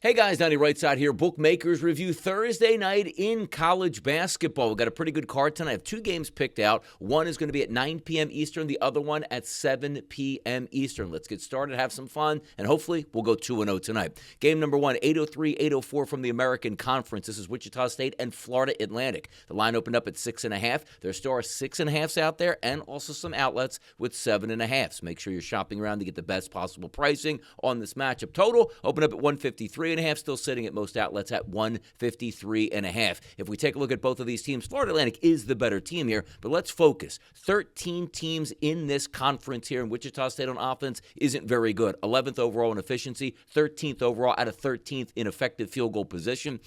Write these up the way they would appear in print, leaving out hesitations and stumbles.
Hey guys, Donnie RightSide here. Bookmakers review Thursday night in college basketball. We've got a pretty good card tonight. I have two games picked out. One is going to be at 9 p.m. Eastern, the other one at 7 p.m. Eastern. Let's get started, have some fun, and hopefully we'll go 2-0 tonight. Game number one, 8:03-8:04 from the American Conference. This is Wichita State and Florida Atlantic. The line opened up at 6.5. There still are 6.5s out there and also some outlets with 7.5s. Make sure you're shopping around to get the best possible pricing on this matchup. Total opened up at 153.5, still sitting at most outlets at 153.5. If we take a look at both of these teams, Florida Atlantic is the better team here, but let's focus. 13 teams in this conference here, and Wichita State on offense isn't very good. 11th overall in efficiency, 13th overall out of 13th in effective field goal percentages.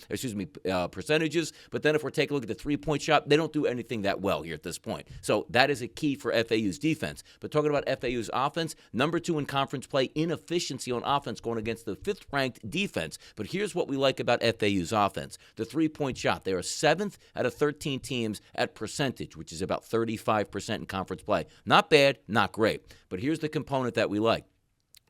But then if we're taking a look at the three-point shot, they don't do anything that well here at this point. So that is a key for FAU's defense. But talking about FAU's offense, number 2 in conference play in efficiency on offense going against the 5th-ranked defense. But here's what we like about FAU's offense. The three-point shot. They are 7th out of 13 teams at percentage, which is about 35% in conference play. Not bad, not great. But here's the component that we like.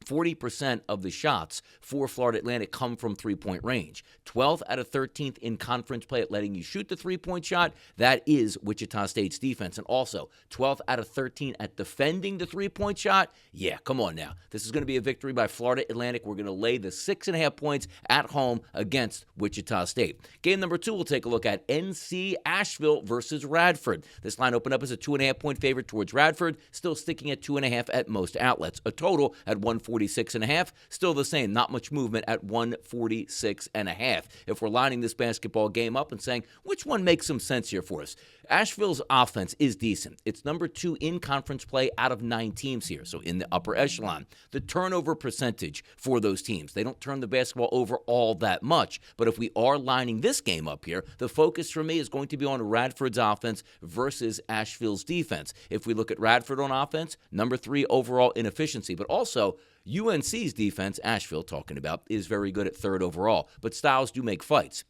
40% of the shots for Florida Atlantic come from three-point range. 12th out of 13th in conference play at letting you shoot the three-point shot. That is Wichita State's defense. And also, 12th out of 13 at defending the three-point shot. Yeah, come on now. This is going to be a victory by Florida Atlantic. We're going to lay the 6.5 points at home against Wichita State. Game number 2, we'll take a look at NC Asheville versus Radford. This line opened up as a 2.5-point favorite towards Radford, still sticking at 2.5 at most outlets. A total at 146.5, still the same, not much movement at 146.5. If we're lining this basketball game up and saying, which one makes some sense here for us? Asheville's offense is decent. It's number 2 in conference play out of 9 teams here, so in the upper echelon. The turnover percentage for those teams, they don't turn the basketball over all that much, but if we are lining this game up here, the focus for me is going to be on Radford's offense versus Asheville's defense. If we look at Radford on offense, number 3 overall in efficiency, but also UNC's defense, Asheville talking about, is very good at 3rd overall, but styles do make fights.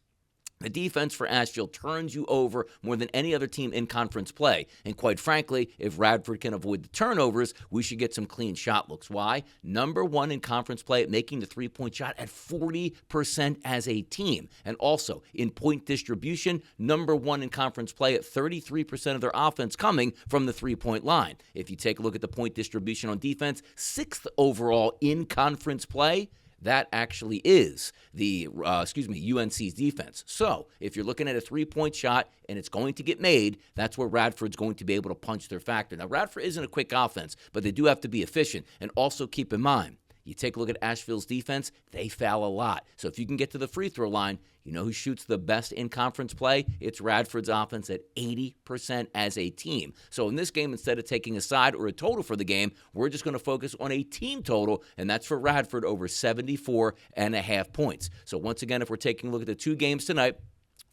The defense for Asheville turns you over more than any other team in conference play. And quite frankly, if Radford can avoid the turnovers, we should get some clean shot looks. Why? Number 1 in conference play at making the three-point shot at 40% as a team. And also, in point distribution, number 1 in conference play at 33% of their offense coming from the three-point line. If you take a look at the point distribution on defense, 6th overall in conference play. That actually is the UNC's defense. So if you're looking at a three-point shot and it's going to get made, that's where Radford's going to be able to punch their factor. Now, Radford isn't a quick offense, but they do have to be efficient. And also keep in mind, you take a look at Asheville's defense, they foul a lot. So if you can get to the free throw line, you know who shoots the best in conference play? It's Radford's offense at 80% as a team. So in this game, instead of taking a side or a total for the game, we're just going to focus on a team total, and that's for Radford over 74.5 points. So once again, if we're taking a look at the two games tonight,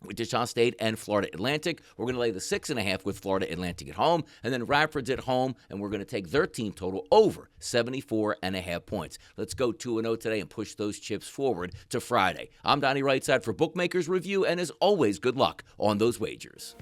Wichita State and Florida Atlantic, we're going to lay the 6.5 with Florida Atlantic at home, and then Radford's at home, and we're going to take their team total over 74.5 points. Let's go 2-0 today and push those chips forward to Friday. I'm Donnie RightSide for Bookmakers Review, and as always, good luck on those wagers.